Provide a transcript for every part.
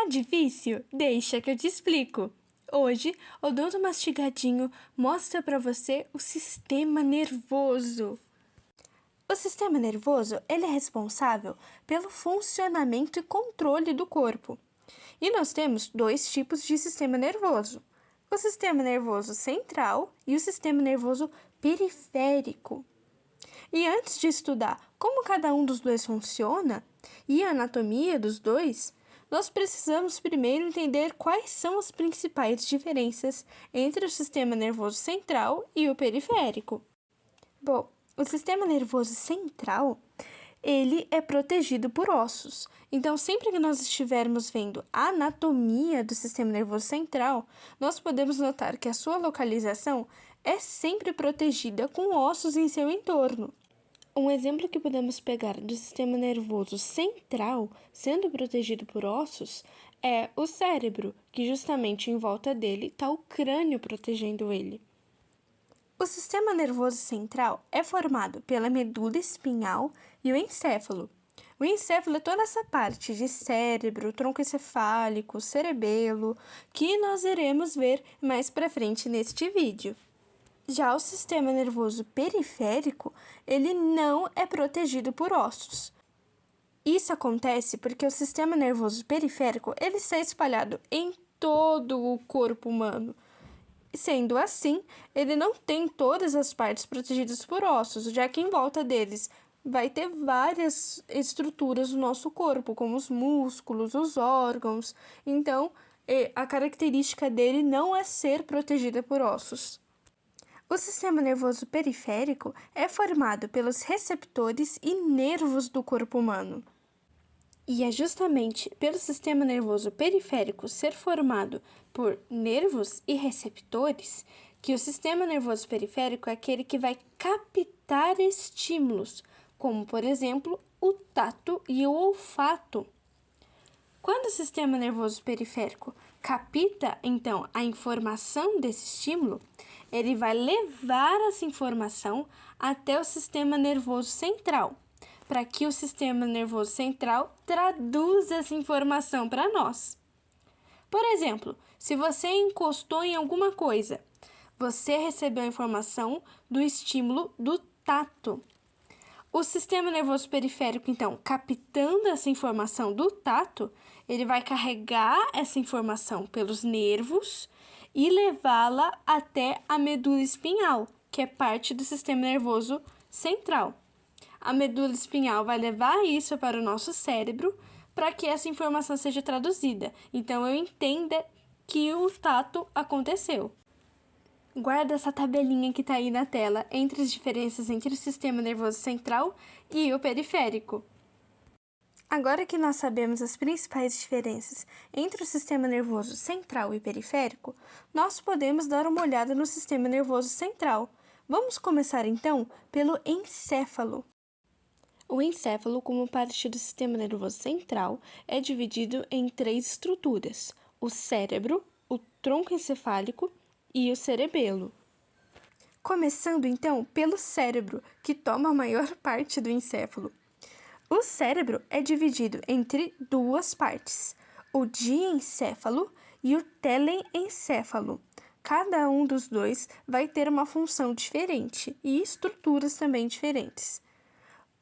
Tá difícil? Deixa que eu te explico. Hoje, o Doutor Mastigadinho mostra para você o sistema nervoso. O sistema nervoso, ele é responsável pelo funcionamento e controle do corpo. E nós temos dois tipos de sistema nervoso: o sistema nervoso central e o sistema nervoso periférico. E antes de estudar como cada um dos dois funciona e a anatomia dos dois, nós precisamos primeiro entender quais são as principais diferenças entre o sistema nervoso central e o periférico. Bom, o sistema nervoso central, ele é protegido por ossos. Então, sempre que nós estivermos vendo a anatomia do sistema nervoso central, nós podemos notar que a sua localização é sempre protegida com ossos em seu entorno. Um exemplo que podemos pegar do sistema nervoso central sendo protegido por ossos é o cérebro, que justamente em volta dele está o crânio protegendo ele. O sistema nervoso central é formado pela medula espinhal e o encéfalo. O encéfalo é toda essa parte de cérebro, tronco encefálico, cerebelo, que nós iremos ver mais para frente neste vídeo. Já o sistema nervoso periférico, ele não é protegido por ossos. Isso acontece porque o sistema nervoso periférico, ele está espalhado em todo o corpo humano. Sendo assim, ele não tem todas as partes protegidas por ossos, já que em volta deles vai ter várias estruturas do nosso corpo, como os músculos, os órgãos. Então, a característica dele não é ser protegida por ossos. O sistema nervoso periférico é formado pelos receptores e nervos do corpo humano. E é justamente pelo sistema nervoso periférico ser formado por nervos e receptores que o sistema nervoso periférico é aquele que vai captar estímulos, como, por exemplo, o tato e o olfato. Quando o sistema nervoso periférico capta, então, a informação desse estímulo, ele vai levar essa informação até o sistema nervoso central, para que o sistema nervoso central traduza essa informação para nós. Por exemplo, se você encostou em alguma coisa, você recebeu a informação do estímulo do tato. O sistema nervoso periférico, então, captando essa informação do tato, ele vai carregar essa informação pelos nervos e levá-la até a medula espinhal, que é parte do sistema nervoso central. A medula espinhal vai levar isso para o nosso cérebro para que essa informação seja traduzida. Então, eu entenda que o tato aconteceu. Guarda essa tabelinha que está aí na tela entre as diferenças entre o sistema nervoso central e o periférico. Agora que nós sabemos as principais diferenças entre o sistema nervoso central e periférico, nós podemos dar uma olhada no sistema nervoso central. Vamos começar então pelo encéfalo. O encéfalo, como parte do sistema nervoso central, é dividido em 3 estruturas: o cérebro, o tronco encefálico e o cerebelo. Começando então pelo cérebro, que toma a maior parte do encéfalo. O cérebro é dividido entre 2 partes: o diencéfalo e o telencéfalo. Cada um dos dois vai ter uma função diferente e estruturas também diferentes.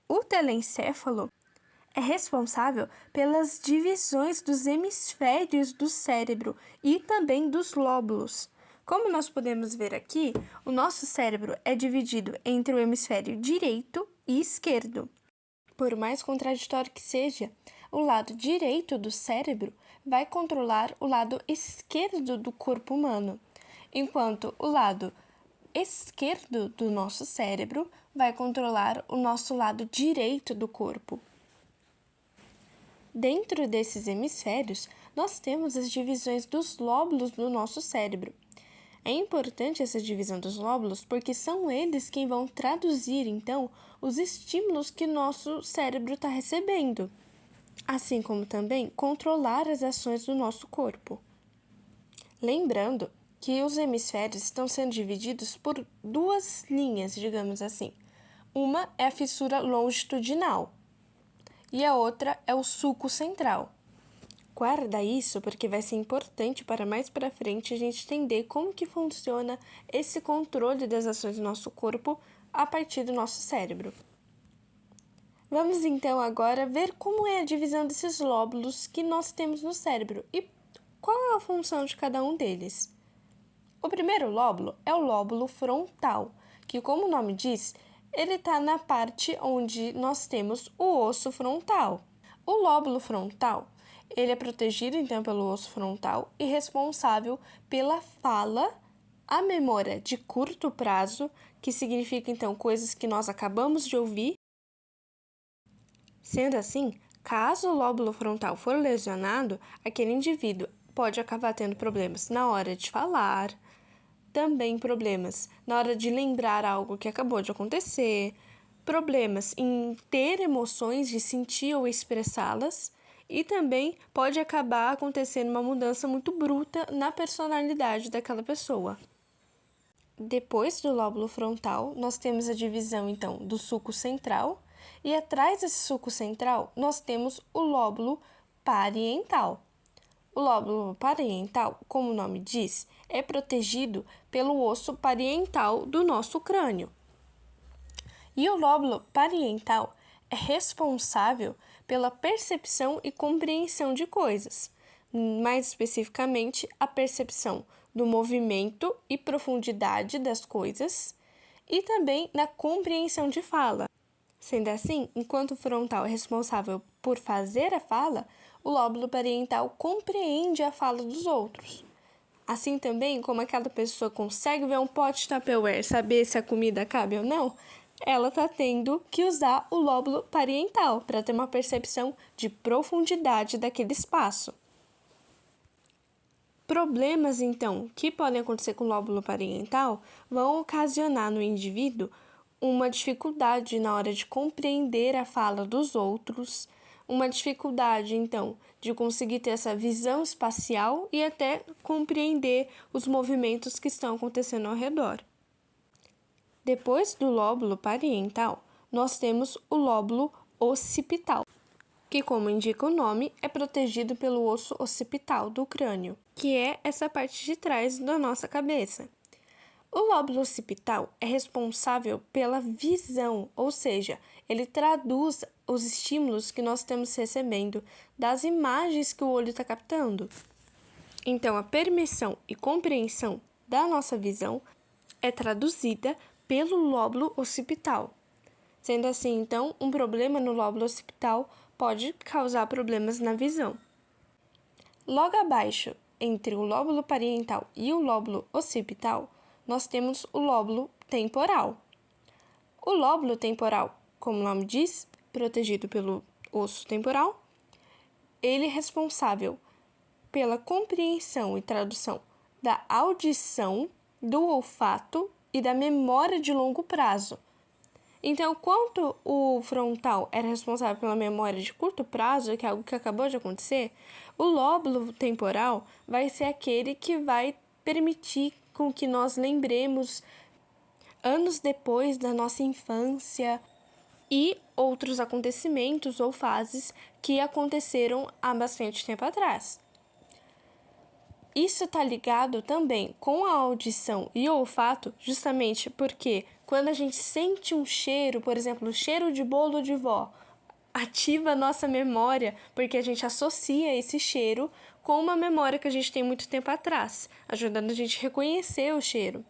O telencéfalo é responsável pelas divisões dos hemisférios do cérebro e também dos lóbulos. Como nós podemos ver aqui, o nosso cérebro é dividido entre o hemisfério direito e esquerdo. Por mais contraditório que seja, o lado direito do cérebro vai controlar o lado esquerdo do corpo humano, enquanto o lado esquerdo do nosso cérebro vai controlar o nosso lado direito do corpo. Dentro desses hemisférios, nós temos as divisões dos lóbulos do nosso cérebro. É importante essa divisão dos lóbulos porque são eles quem vão traduzir, então, os estímulos que nosso cérebro está recebendo, assim como também controlar as ações do nosso corpo. Lembrando que os hemisférios estão sendo divididos por 2 linhas, digamos assim. Uma é a fissura longitudinal e a outra é o sulco central. Guarda isso porque vai ser importante para mais para frente a gente entender como que funciona esse controle das ações do nosso corpo a partir do nosso cérebro. Vamos então agora ver como é a divisão desses lóbulos que nós temos no cérebro e qual é a função de cada um deles. O primeiro lóbulo é o lóbulo frontal, que, como o nome diz, ele está na parte onde nós temos o osso frontal. O lóbulo frontal, ele é protegido então pelo osso frontal e responsável pela fala, a memória de curto prazo, que significa então coisas que nós acabamos de ouvir. Sendo assim, caso o lóbulo frontal for lesionado, aquele indivíduo pode acabar tendo problemas na hora de falar, também problemas na hora de lembrar algo que acabou de acontecer, problemas em ter emoções, de sentir ou expressá-las, e também pode acabar acontecendo uma mudança muito bruta na personalidade daquela pessoa. Depois do lóbulo frontal, nós temos a divisão, então, do sulco central, e atrás desse sulco central, nós temos o lóbulo parietal. O lóbulo parietal, como o nome diz, é protegido pelo osso parietal do nosso crânio. E o lóbulo parietal é responsável pela percepção e compreensão de coisas, mais especificamente a percepção do movimento e profundidade das coisas e também na compreensão de fala. Sendo assim, enquanto o frontal é responsável por fazer a fala, o lóbulo parietal compreende a fala dos outros. Assim também, como aquela pessoa consegue ver um pote de Tupperware, saber se a comida cabe ou não, ela está tendo que usar o lóbulo parietal para ter uma percepção de profundidade daquele espaço. Problemas, então, que podem acontecer com o lóbulo parietal vão ocasionar no indivíduo uma dificuldade na hora de compreender a fala dos outros, uma dificuldade, então, de conseguir ter essa visão espacial e até compreender os movimentos que estão acontecendo ao redor. Depois do lóbulo parietal, nós temos o lóbulo occipital, que, como indica o nome, é protegido pelo osso occipital do crânio, que é essa parte de trás da nossa cabeça. O lóbulo occipital é responsável pela visão, ou seja, ele traduz os estímulos que nós estamos recebendo das imagens que o olho está captando. Então, a permissão e compreensão da nossa visão é traduzida pelo lóbulo occipital. Sendo assim, então, um problema no lóbulo occipital pode causar problemas na visão. Logo abaixo, entre o lóbulo parietal e o lóbulo occipital, nós temos o lóbulo temporal. O lóbulo temporal, como o nome diz, protegido pelo osso temporal, ele é responsável pela compreensão e tradução da audição, do olfato e da memória de longo prazo. Então, enquanto o frontal era responsável pela memória de curto prazo, que é algo que acabou de acontecer, o lóbulo temporal vai ser aquele que vai permitir com que nós lembremos anos depois da nossa infância e outros acontecimentos ou fases que aconteceram há bastante tempo atrás. Isso está ligado também com a audição e o olfato, justamente porque quando a gente sente um cheiro, por exemplo, o cheiro de bolo de vó, ativa a nossa memória, porque a gente associa esse cheiro com uma memória que a gente tem muito tempo atrás, ajudando a gente a reconhecer o cheiro.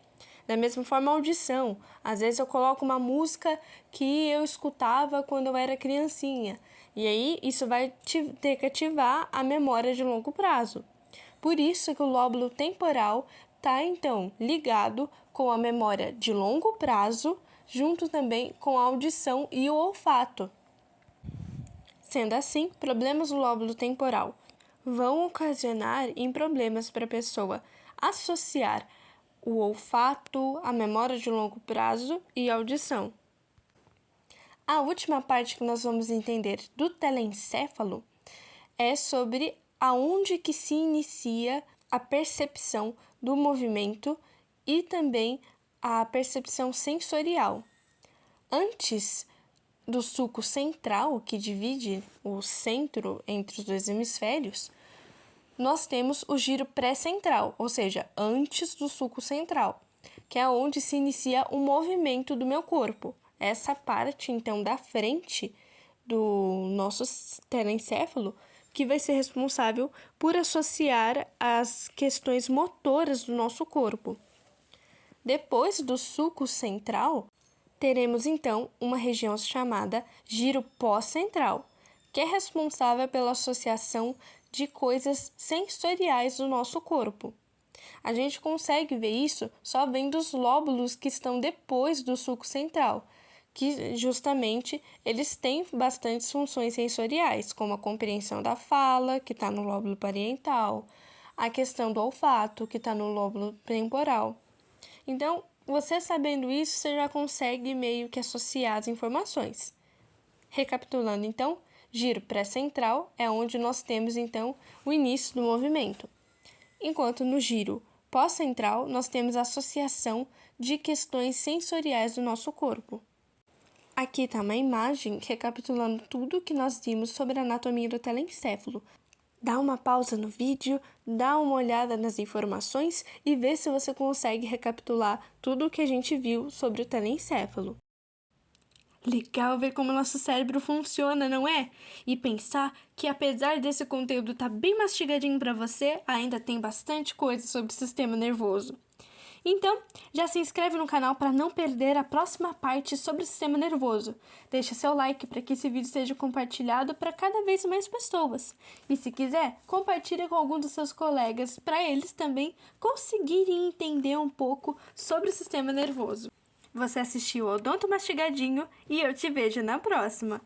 Da mesma forma, a audição. Às vezes eu coloco uma música que eu escutava quando eu era criancinha, e aí isso vai ter que ativar a memória de longo prazo. Por isso que o lóbulo temporal está, então, ligado com a memória de longo prazo, junto também com a audição e o olfato. Sendo assim, problemas no lóbulo temporal vão ocasionar em problemas para a pessoa associar o olfato, a memória de longo prazo e a audição. A última parte que nós vamos entender do telencéfalo é sobre aonde que se inicia a percepção do movimento e também a percepção sensorial. Antes do sulco central, que divide o centro entre os dois hemisférios, nós temos o giro pré-central, ou seja, antes do sulco central, que é onde se inicia o movimento do meu corpo. Essa parte, então, da frente do nosso telencéfalo, que vai ser responsável por associar as questões motoras do nosso corpo. Depois do sulco central, teremos então uma região chamada giro pós-central, que é responsável pela associação de coisas sensoriais do nosso corpo. A gente consegue ver isso só vendo os lóbulos que estão depois do sulco central, que justamente eles têm bastantes funções sensoriais, como a compreensão da fala, que está no lóbulo parietal, a questão do olfato, que está no lóbulo temporal. Então, você sabendo isso, você já consegue meio que associar as informações. Recapitulando, então, giro pré-central é onde nós temos, então, o início do movimento. Enquanto no giro pós-central, nós temos a associação de questões sensoriais do nosso corpo. Aqui está uma imagem recapitulando tudo que nós vimos sobre a anatomia do telencéfalo. Dá uma pausa no vídeo, dá uma olhada nas informações e vê se você consegue recapitular tudo o que a gente viu sobre o telencéfalo. Legal ver como o nosso cérebro funciona, não é? E pensar que apesar desse conteúdo estar bem mastigadinho para você, ainda tem bastante coisa sobre o sistema nervoso. Então, já se inscreve no canal para não perder a próxima parte sobre o sistema nervoso. Deixa seu like para que esse vídeo seja compartilhado para cada vez mais pessoas. E se quiser, compartilhe com algum dos seus colegas para eles também conseguirem entender um pouco sobre o sistema nervoso. Você assistiu ao Odonto Mastigadinho e eu te vejo na próxima!